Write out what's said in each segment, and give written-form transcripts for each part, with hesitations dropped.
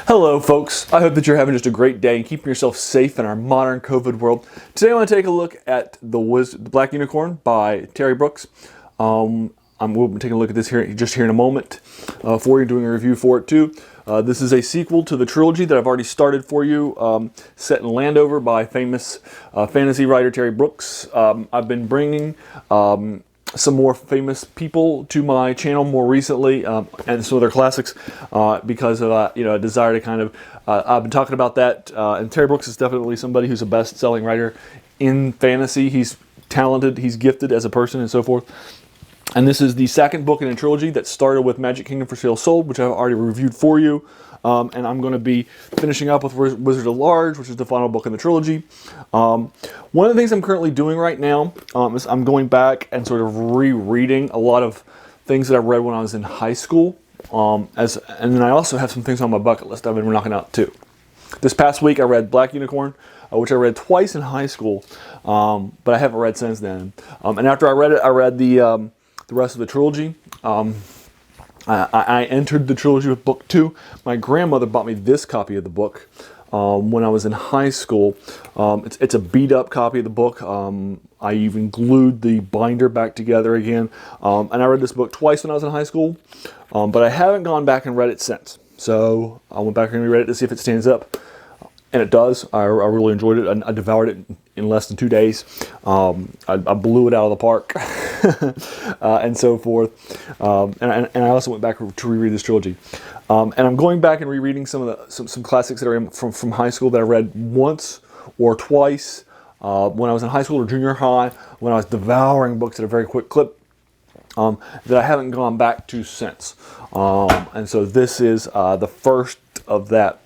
Hello folks, I hope that you're having just a great day and keeping yourself safe in our modern COVID world. Today I want to take a look at The Black Unicorn by Terry Brooks. We'll be taking a look at this here in a moment for you, doing a review for it too. This is a sequel to the trilogy that I've already started for you, set in Landover by famous fantasy writer Terry Brooks. I've been bringing some more famous people to my channel more recently, and some of their classics, because of a desire to kind of I've been talking about that, and Terry Brooks is definitely somebody who's a best-selling writer in fantasy. He's talented, he's gifted as a person, and so forth. And this is the second book in a trilogy that started with Magic Kingdom for Sale Sold, which I've already reviewed for you. And I'm going to be finishing up with Wizard at Large, which is the final book in the trilogy. One of the things I'm currently doing right now is I'm going back and sort of rereading a lot of things that I read when I was in high school. And then I also have some things on my bucket list I've been knocking out too. This past week I read Black Unicorn, which I read twice in high school, but I haven't read since then. And after I read it, I read the rest of the trilogy. I entered the trilogy with book 2. My grandmother bought me this copy of the book when I was in high school. It's a beat up copy of the book. I even glued the binder back together again. And I read this book twice when I was in high school, but I haven't gone back and read it since. So I went back and reread it to see if it stands up. And it does. I really enjoyed it. I devoured it in less than 2 days. I blew it out of the park, and so forth. And I also went back to reread this trilogy. And I'm going back and rereading some classics that are from high school that I read once or twice when I was in high school or junior high, when I was devouring books at a very quick clip, that I haven't gone back to since. And so this is the first of that.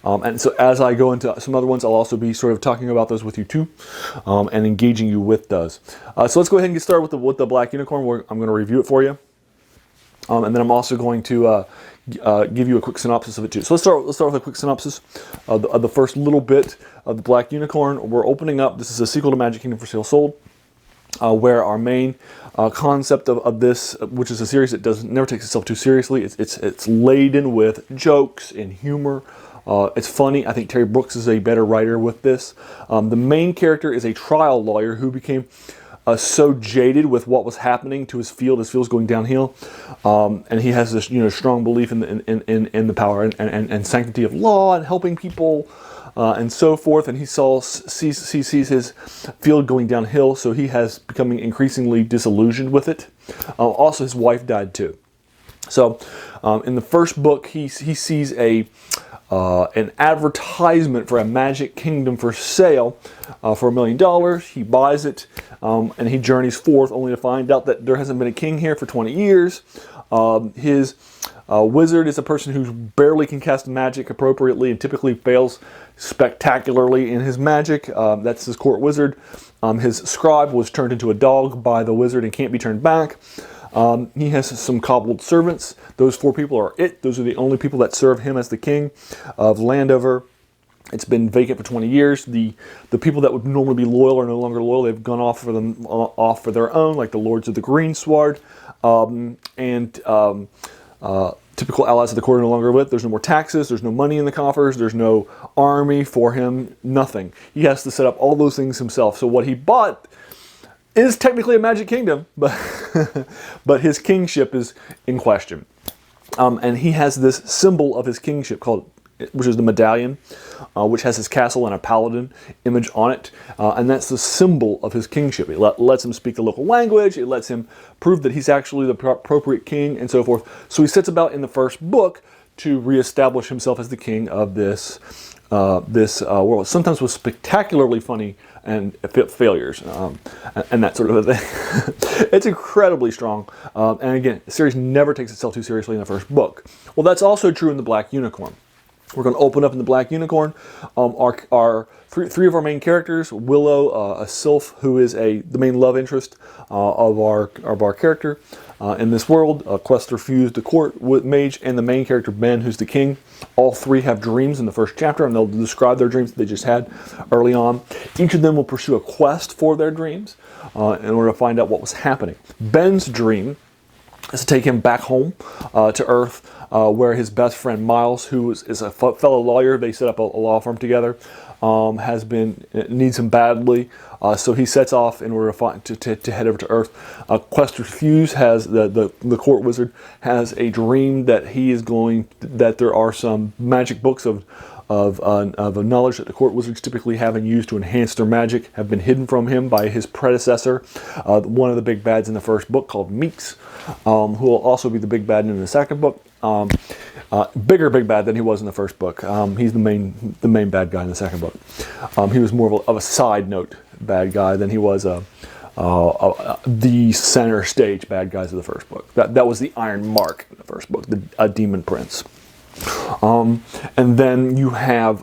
And so as I go into some other ones, I'll also be sort of talking about those with you too, and engaging you with those. So let's go ahead and get started with the Black Unicorn, where I'm going to review it for you. And then I'm also going to give you a quick synopsis of it too. So let's start with a quick synopsis of the first little bit of the Black Unicorn. We're opening up. This is a sequel to Magic Kingdom for Sale Sold, where our main concept of this, which is a series that never takes itself too seriously. It's laden with jokes and humor. It's funny. I think Terry Brooks is a better writer with this. The main character is a trial lawyer who became so jaded with what was happening to his field. His field's going downhill, and he has this strong belief in the power and sanctity of law and helping people, and so forth. And he sees his field going downhill, so he has becoming increasingly disillusioned with it. Also, his wife died too. So, in the first book, he sees an advertisement for a Magic Kingdom for sale for $1 million. He buys it, and he journeys forth only to find out that there hasn't been a king here for 20 years. His wizard is a person who barely can cast magic appropriately and typically fails spectacularly in his magic. That's his court wizard. His scribe was turned into a dog by the wizard and can't be turned back. He has some cobbled servants. Those 4 people are it. Those are the only people that serve him as the king of Landover. It's been vacant for 20 years. The people that would normally be loyal are no longer loyal. They've gone off for their own, like the Lords of the Greensward, typical allies of the court are no longer with. There's no more taxes. There's no money in the coffers. There's no army for him. Nothing. He has to set up all those things himself. So what he bought is technically a Magic Kingdom, but his kingship is in question. And he has this symbol of his kingship which is the medallion, which has his castle and a paladin image on it. And that's the symbol of his kingship. It lets him speak the local language. It lets him prove that he's actually the appropriate king and so forth. So he sets about in the first book to reestablish himself as the king of this world. Sometimes with spectacularly funny and failures, and that sort of a thing. It's incredibly strong. And again, the series never takes itself too seriously in the first book. Well, that's also true in the Black Unicorn. We're going to open up in the Black Unicorn. Our three of our main characters: Willow, a sylph who is the main love interest of our character in this world. Quester fused the court with mage, and the main character Ben, who's the king. All 3 have dreams in the first chapter, and they'll describe their dreams that they just had early on. Each of them will pursue a quest for their dreams in order to find out what was happening. Ben's dream is to take him back home to Earth, where his best friend Miles, who is a fellow lawyer, they set up a law firm together, needs him badly. So he sets off in order to head over to Earth. Quest Refuse has the court wizard has a dream that that there are some magic books of knowledge that the court wizards typically have and use to enhance their magic have been hidden from him by his predecessor, one of the big bads in the first book called Meeks, who will also be the big bad in the second book. Bigger big bad than he was in the first book. He's the main bad guy in the second book. He was more of a side note bad guy than he was the center stage bad guys of the first book. That was the Iron Mark in the first book, a demon prince. And then you have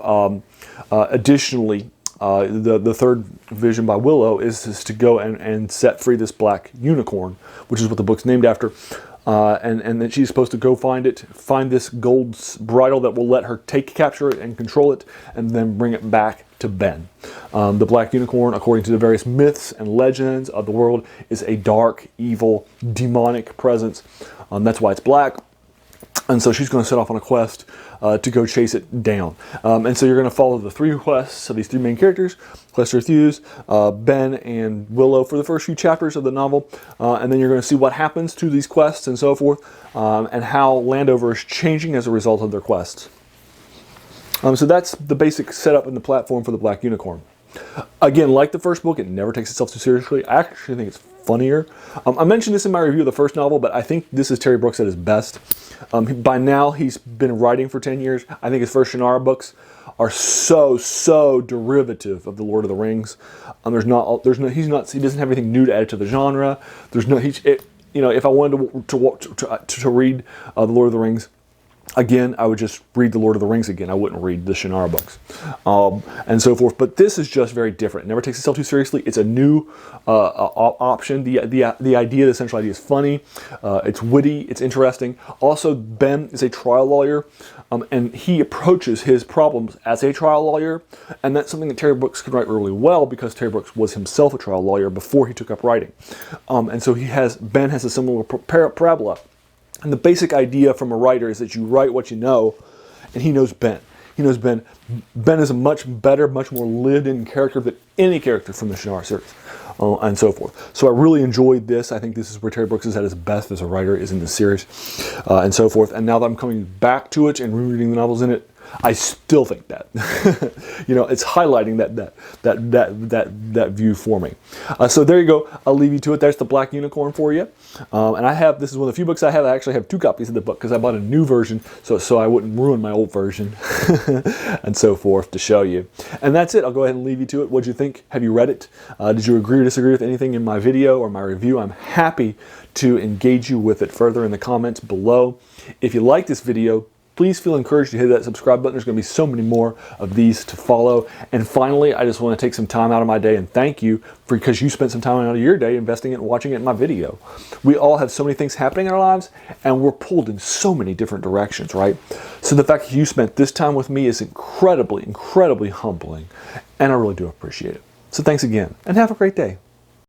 additionally the third vision by Willow is to go and set free this black unicorn, which is what the book's named after. And then she's supposed to go find this gold bridle that will let her capture it and control it, and then bring it back to Ben. The black unicorn, according to the various myths and legends of the world, is a dark, evil, demonic presence. That's why it's black. And so she's going to set off on a quest to go chase it down. And so you're going to follow the three quests of these three main characters, Quest Refuse, Ben, and Willow for the first few chapters of the novel. And then you're going to see what happens to these quests and so forth, and how Landover is changing as a result of their quests. So that's the basic setup and the platform for the Black Unicorn. Again, like the first book, it never takes itself too seriously. I actually think it's funnier. I mentioned this in my review of the first novel, but I think this is Terry Brooks at his best. By now, he's been writing for 10 years. I think his first Shannara books are so derivative of the Lord of the Rings. He doesn't have anything new to add to the genre. If I wanted to read the Lord of the Rings again, I would just read the Lord of the Rings again. I wouldn't read the Shannara books, and so forth. But this is just very different. It never takes itself too seriously. It's a new option. The central idea is funny. It's witty. It's interesting. Also, Ben is a trial lawyer, and he approaches his problems as a trial lawyer, and that's something that Terry Brooks can write really well, because Terry Brooks was himself a trial lawyer before he took up writing, and so Ben has a similar parabola. And the basic idea from a writer is that you write what you know, and he knows Ben. He knows Ben. Ben is a much better, much more lived-in character than any character from the Shannara series, and so forth. So I really enjoyed this. I think this is where Terry Brooks is at his best as a writer, is in the series, and so forth. And now that I'm coming back to it and rereading the novels in it, I still think that it's highlighting that view for me. So there you go. I'll leave you to it. There's the Black Unicorn for you. And this is one of the few books I have. I actually have 2 copies of the book because I bought a new version so I wouldn't ruin my old version and so forth to show you. And that's it. I'll go ahead and leave you to it. What'd you think? Have you read it? Did you agree or disagree with anything in my video or my review? I'm happy to engage you with it further in the comments below. If you like this video, please feel encouraged to hit that subscribe button. There's going to be so many more of these to follow. And finally, I just want to take some time out of my day and thank you because you spent some time out of your day investing it and watching it in my video. We all have so many things happening in our lives, and we're pulled in so many different directions, right? So the fact that you spent this time with me is incredibly, incredibly humbling, and I really do appreciate it. So thanks again, and have a great day.